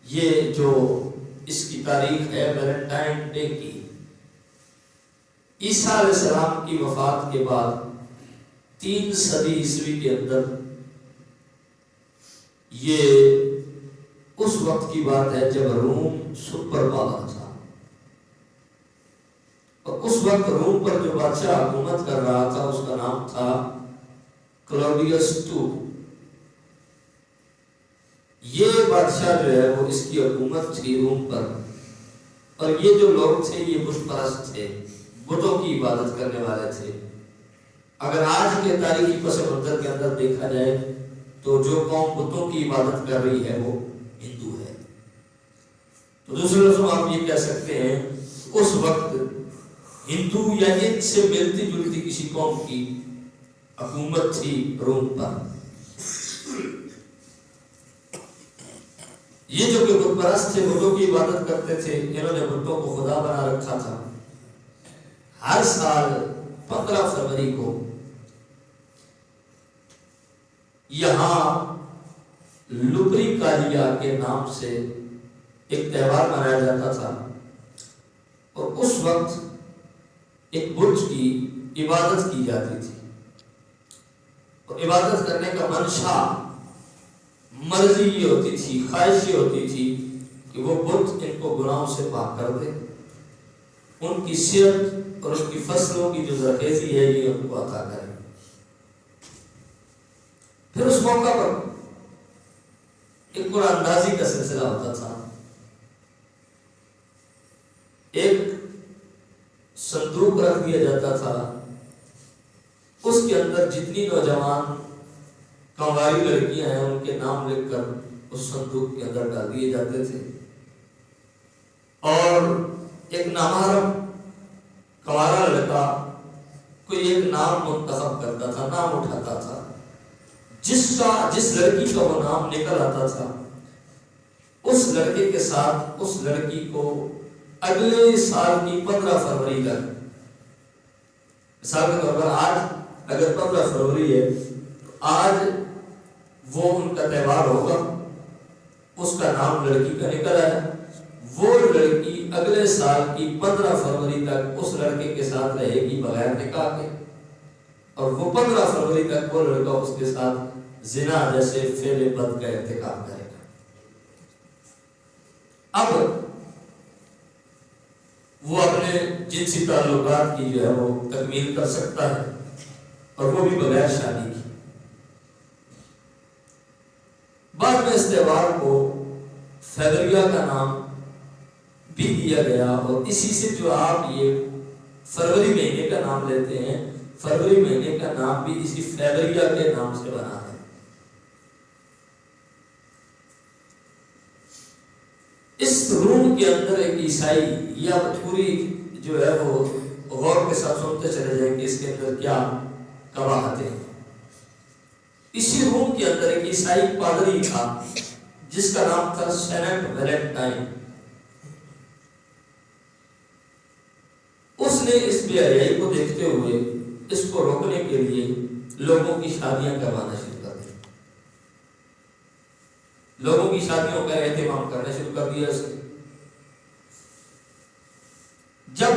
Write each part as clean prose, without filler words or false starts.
یہ جو اس کی تاریخ ہے ویلنٹائن ڈے کی، عیسیٰ علیہ السلام کی وفات کے بعد 3 صدی عیسوی کے اندر یہ اس وقت کی بات ہے جب روم سپر پاور تھا، اور اس وقت روم پر جو بادشاہ حکومت کر رہا تھا اس کا نام تھا کلوڈیس II۔ یہ بادشاہ جو ہے وہ اس کی حکومت تھی روم پر، اور یہ جو لوگ تھے یہ بت پرست تھے، بتوں کی عبادت کرنے والے تھے۔ اگر آج کے تاریخی پس منظر کے اندر دیکھا جائے تو جو قوم بتوں کی عبادت کر رہی ہے وہ ہندو ہے۔ تو دوسرے لفظوں آپ یہ کہہ سکتے ہیں اس وقت ہندو یا ان سے ملتی جلتی کسی قوم کی حکومت تھی روم پر۔ یہ جو کہ بت پرست تھے، بتوں کی عبادت کرتے تھے، انہوں نے بتوں کو خدا بنا رکھا تھا۔ ہر سال 15 فروری کو یہاں لپری کالیا کے نام سے ایک تہوار منایا جاتا تھا، اور اس وقت ایک بت کی عبادت کی جاتی تھی، اور عبادت کرنے کا منشا، مرضی یہ ہوتی تھی، خواہش یہ ہوتی تھی کہ وہ بت ان کو گناہوں سے پاک کر دے، ان کی صحت اور ان کی فصلوں کی جو زرخیزی ہے یہ ان کو عطا کرے۔ پھر اس موقع پر ایک قرآن اندازی کا سلسلہ ہوتا تھا۔ ایک صندوق رکھ دیا جاتا تھا، اس کے اندر جتنی نوجوان کنواری لڑکیاں ہیں ان کے نام لکھ کر اس صندوق کے اندر ڈال دیے جاتے تھے، اور ایک نامحرم کنوارا لڑکا کوئی ایک نام منتخب کرتا تھا، نام اٹھاتا تھا، جس لڑکی کا وہ نام نکل آتا تھا اس لڑکے کے ساتھ اس لڑکی کو اگلے سال کی 15 فروری تک، مثال کے طور پر آج اگر 15 فروری ہے تو آج وہ ان کا تہوار ہوگا، اس کا نام لڑکی کا نکل آیا، وہ لڑکی اگلے سال کی 15 فروری تک اس لڑکے کے ساتھ رہے گی بغیر نکاح کے، اور وہ 15 فروری تک وہ لڑکا اس کے ساتھ زنا جیسے فعل بد کا ارتکاب کرے گا۔ اب وہ اپنے جنسی تعلقات کی جو ہے وہ تکمیل کر سکتا ہے، اور وہ بھی بغیر شادی کی۔ بعد میں اس تہوار کو فیبریا کا نام بھی دیا گیا، اور اسی سے جو آپ یہ فروری مہینے کا نام لیتے ہیں، فروری مہینے کا نام بھی اسی فیبریا کے نام سے بنا ہے۔ اس روم کے اندر ایک عیسائی، یا پوری جو ہے وہ غور کے ساتھ سنتے چلے جائیں کہ اس کے اندر کیا قباحتیں ہیں۔ اسی روم کے اندر ایک عیسائی پادری تھا جس کا نام تھا سینٹ ویلنٹائن۔ اس نے اس بے حیائی کو دیکھتے ہوئے اس کو روکنے کے لیے لوگوں کی شادیاں کروانا شروع کر دیا، لوگوں کی شادیوں کا اہتمام کرنا شروع کر دیا اس نے۔ جب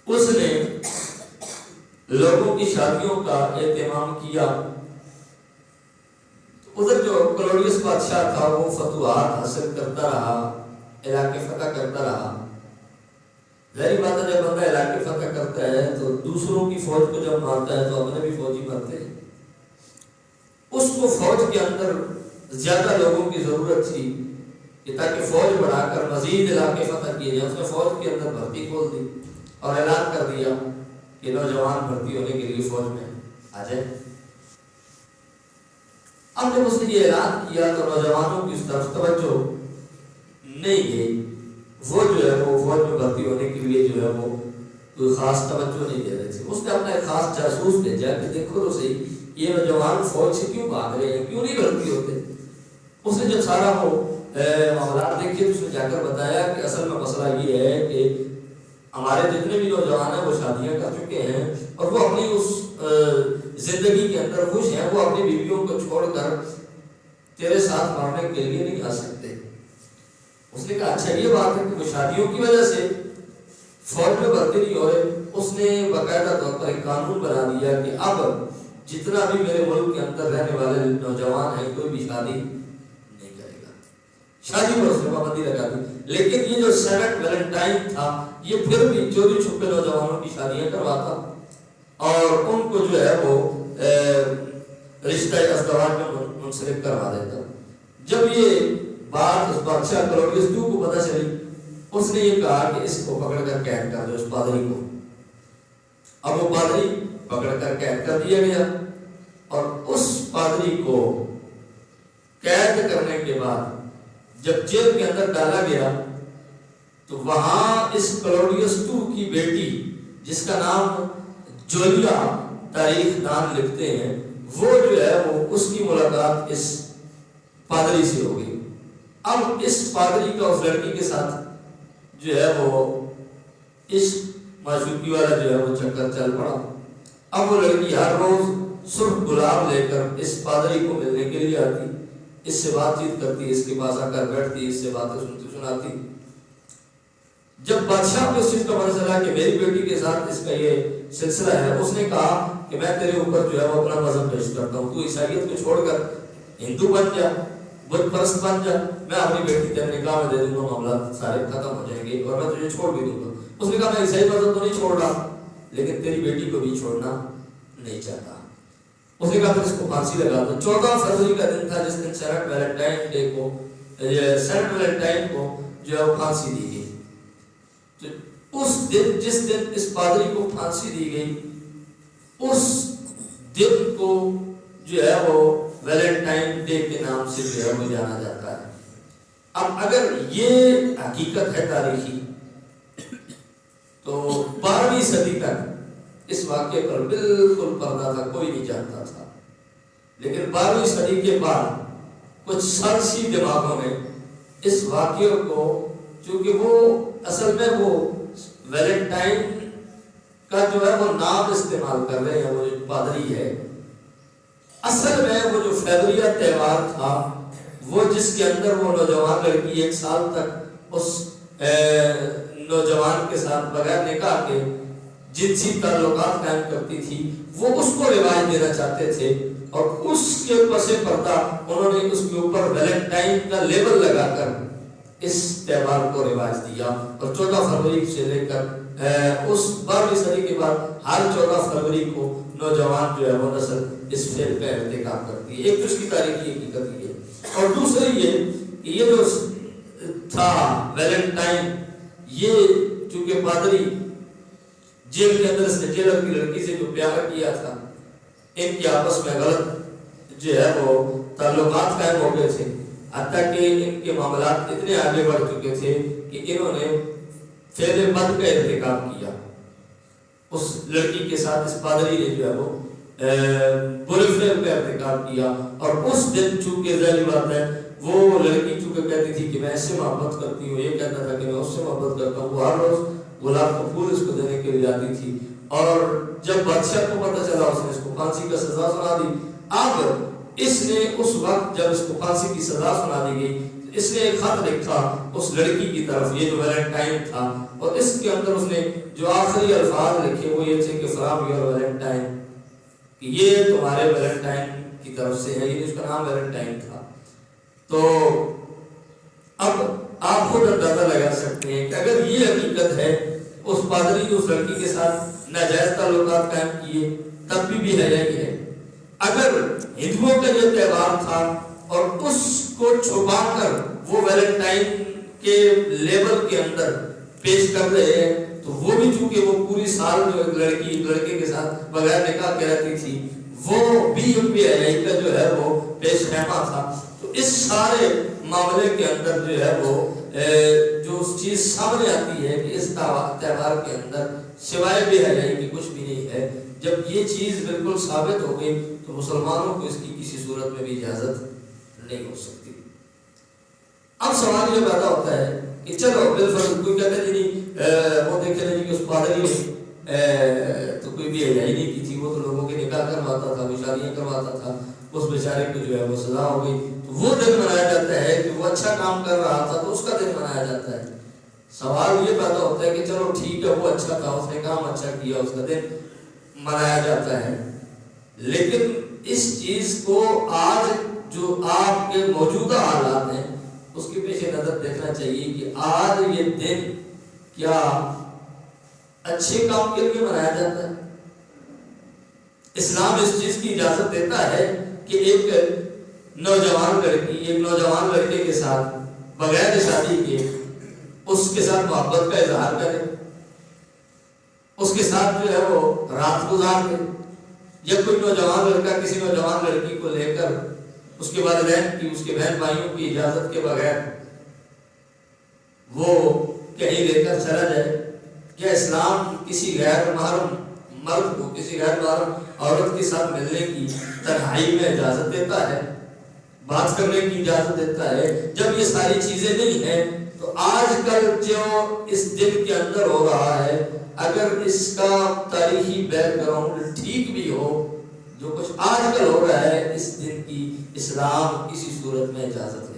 اس نے لوگوں کی شادیوں کا اہتمام کیا، ادھر جو کلوڈیس بادشاہ تھا وہ فتوحات حاصل کرتا رہا، علاقے فتح کرتا رہا۔ ظاہری بات ہے جب بندہ علاقے فتح کرتا ہے تو دوسروں کی فوج کو جب مارتا ہے تو اپنے بھی فوجی مرتے ہیں۔ اس کو فوج کے اندر زیادہ لوگوں کی ضرورت تھی کہ تاکہ فوج بڑھا کر مزید علاقے فتح کیے جائیں۔ اس نے فوج کے اندر بھرتی کھول دی اور اعلان کر دیا کہ نوجوان بھرتی ہونے کے لیے فوج میں آ جائے۔ اب جب اس نے یہ اعلان کیا تو نوجوانوں کی اس طرف توجہ نہیں گئی، وہ جو ہے وہ فوج میں بھرتی ہونے کے لیے جو ہے وہ کوئی خاص توجہ نہیں دے رہے تھے۔ اس نے اپنا ایک خاص جاسوس بھیجا کہ دیکھو تو صحیح یہ نوجوان فوج سے کیوں بھاگ رہے ہیں، کیوں نہیں بھرتی ہوتے۔ اس نے جب سارا وہ معاملات دیکھے تو اس نے جا کر بتایا کہ اصل میں مسئلہ یہ ہے کہ ہمارے جتنے بھی نوجوان ہیں وہ شادیاں کر چکے ہیں، اور وہ اپنی اس زندگی کے اندر خوش ہیں، وہ اپنی بیویوں کو چھوڑ کر تیرے ساتھ مرنے کے لیے نہیں آ سکتے۔ اس نے کہا اچھا یہ بات ہے کہ وہ شادیوں کی وجہ سے فوج میں بھرتی نہیں ہو رہے۔ اس نے باقاعدہ طور پر ایک قانون بنا دیا کہ اب جتنا بھی میرے ملک کے اندر رہنے والے نوجوان ہیں کوئی بھی شادی نہیں کرے گا، شادی پر اس نے پابندی لگا دی۔ لیکن یہ جو سینٹ ویلنٹائن تھا یہ پھر بھی چوری چھپے نوجوانوں کی شادیاں کرواتا اور ان کو جو ہے وہ رشتہ ازدواج میں منسلک کروا دیتا۔ جب یہ بات اس بادشاہ کلوڈیس II کو پتہ چلی، اس نے یہ کہا کہ اس کو پکڑ کر قید کر دو، اس پادری کو۔ اب وہ پادری پکڑ کر قید کر دیا گیا اور اس پادری کو قید کرنے کے بعد جب جیل کے اندر ڈالا گیا تو وہاں اس کلوڈیس II کی بیٹی جس کا نام جولیا تاریخ دان لکھتے ہیں، وہ جو ہے وہ اس کی ملاقات اس پادری سے ہو گئی۔ اب اس پادری کا اس لڑکی کے ساتھ جو ہے وہ عشق معشوقی والا جو ہے وہ چکر چل پڑا۔ اب وہ لڑکی ہر روز سرخ گلاب لے کر اس پادری کو ملنے کے لیے آتی، اس سے بات چیت کرتی، اس کے پاس آ کر بیٹھتی، اس سے باتیں سناتی۔ جب بادشاہ کو اس چیز کا پتہ چلا کہ میری بیٹی کے ساتھ اس کا یہ سلسلہ ہے، اس نے کہا کہ میں تیرے اوپر جو ہے وہ اپنا مذہب پیش کرتا ہوں، تو عیسائیت کو چھوڑ کر ہندو بن جا، بت پرست بن جا، میں اپنی بیٹی تیرے نکاح میں دے دوں گا، معاملات سارے ختم ہو جائیں گے اور میں تجھے چھوڑ بھی دوں گا۔ اس نے کہا میں عیسائی مذہب تو نہیں چھوڑ رہا لیکن تیری بیٹی کو بھی چھوڑنا نہیں چاہتا۔ اس نے کہا پھر اس کو پھانسی لگا دو۔ 14 فروری کا دن تھا جس دن سینٹ ویلنٹائن کو جو ہے وہ پھانسی دی گئی۔ تو اس دن جس دن اس پادری کو پھانسی دی گئی اس دن کو جو ہے وہ ویلنٹائن ڈے کے نام سے جو ہے وہ جانا جاتا ہے۔ اب اگر یہ حقیقت ہے تاریخی تو 12ویں صدی تک اس واقعے پر بالکل پردہ تھا، کوئی نہیں جانتا تھا۔ لیکن 12ویں صدی کے بعد کچھ سالسی دماغوں نے اس واقعے کو، چونکہ وہ اصل میں وہ ویلنٹائن کا جو ہے وہ نام استعمال کر رہے ہیں، وہ جو پادری ہے، اصل میں وہ جو فیبریا تہوار تھا وہ جس کے اندر وہ نوجوان لڑکی 1 سال تک اس نوجوان کے ساتھ بغیر نکاح کے جنسی تعلقات قائم کرتی تھی، وہ اس کو رواج دینا چاہتے تھے اور اس کے پس پردہ انہوں نے اس کے اوپر ویلنٹائن کا لیبل لگا کر اس تہوار کو رواج دیا۔ اور 14 فروری سے لے کر اس 12ویں صدی کے بعد ہر 14 فروری کو نوجوان جو ہے وہ نسل اس فعل کا ارتکاب کرتی ہے۔ ایک تو اس کی تاریخی حقیقت یہ ہے، اور دوسری یہ کہ یہ جو تھا ویلنٹائن، یہ چونکہ پادری جیل کے اندر اس نے جیلر کی لڑکی سے جو پیار کیا تھا، ان کے آپس میں غلط جو ہے وہ تعلقات قائم ہو گئے تھے، حتیٰ کہ ان کے معاملات اتنے آگے بڑھ چکے تھے کہ انہوں نے فعل بد کا ارتکاب کیا اس لڑکی کے ساتھ۔ اس پادری نے جو ہے وہ برے فعل کا ارتکاب کیا، اور اس دن چونکہ ظاہر بات ہے وہ لڑکی چونکہ کہتی تھی کہ میں اس سے محبت کرتی ہوں، یہ کہتا تھا کہ میں اس سے محبت کرتا ہوں، وہ ہر روز گلاب کا پھول اس کو دینے کے لیے آتی تھی، اور جب بادشاہ کو پتہ چلا اس نے اس کو پھانسی کا سزا سنا دی۔ اب اس نے اس وقت جب اس کو پھانسی کی سزا سنا دی گئی، اس نے ایک خط لکھا اس لڑکی کی طرف، یہ جو ویلنٹائن تھا، اور اس کے اندر اس نے جو آخری الفاظ لکھے وہ یہ تھے کہ فرام یور ویلنٹائن، کہ یہ تمہارے ویلنٹائن کی طرف سے ہے، یہ اس کا نام ویلنٹائن تھا۔ تو اب آپ خود اندازہ لگا سکتے ہیں کہ اگر یہ حقیقت ہے، اس پادری نے اس لڑکی کے ساتھ ناجائز تعلقات قائم کیے، تب بھی ہے یہ ہے۔ اگر ہندوؤں کا یہ تہوار تھا اور اس کو چھپا کر وہ ویلنٹائن کے لیبل کے اندر پیش کر رہے ہیں، تو وہ بھی چونکہ وہ پوری سال جو ایک لڑکی ایک لڑکے کے ساتھ بغیر نکاح کے رہتی تھی، وہ بھی کا جو ہے وہ پیش خیمہ تھا۔ تو اس سارے معاملے کے اندر جو ہے وہ جو چیز سامنے آتی ہے کہ اس تہوار کے اندر سوائے بے حیائی کے کچھ بھی نہیں ہے۔ جب یہ چیز بالکل ثابت ہو گئی تو مسلمانوں کو اس کی کسی صورت میں بھی اجازت نہیں ہو سکتی۔ اب سوال یہ پیدا ہوتا ہے کہ چلو بالفرض کوئی کہتا ہے نہیں وہ دیکھے نہیں کہ اس پادری نے تو کوئی بھی حیائی نہیں کی تھی، وہ تو لوگوں کے نکاح کرواتا تھا، شادیاں کرواتا تھا، اس بیچارے کو جو ہے وہ سزا ہو گئی، تو وہ دن منایا جاتا ہے کہ وہ اچھا کام کر رہا تھا تو اس کا دن منایا جاتا ہے۔ سوال یہ پیدا ہوتا ہے کہ چلو ٹھیک ہے وہ اچھا تھا، اس نے کام اچھا کیا، اس کا دن منایا جاتا ہے، لیکن اس چیز کو آج جو آپ کے موجودہ حالات ہیں اس کے پیش نظر دیکھنا چاہیے کہ آج یہ دن کیا اچھے کام کے لیے منایا جاتا ہے؟ اسلام اس چیز کی اجازت دیتا ہے کہ ایک نوجوان لڑکی ایک نوجوان لڑکے کے ساتھ بغیر شادی کے اس کے ساتھ محبت کا اظہار کرے، اس کے ساتھ جو ہے وہ رات گزار دے، یا کوئی نوجوان لڑکا کسی نوجوان لڑکی کو لے کر اس کے والدین کی، اس کے بہن بھائیوں کی اجازت کے بغیر وہ کہیں لے کر چلا جائے۔ کیا اسلام کسی غیر محرم مرد کو کسی غیر محرم عورت کے ساتھ ملنے کی تنہائی میں اجازت دیتا ہے، بات کرنے کی اجازت دیتا ہے؟ جب یہ ساری چیزیں نہیں ہیں تو آج کل جو اس دن کے اندر ہو رہا ہے، اگر اس کا تاریخی بیک گراؤنڈ ٹھیک بھی ہو، جو کچھ آج کل ہو رہا ہے اس دن کی اسلام کسی صورت میں اجازت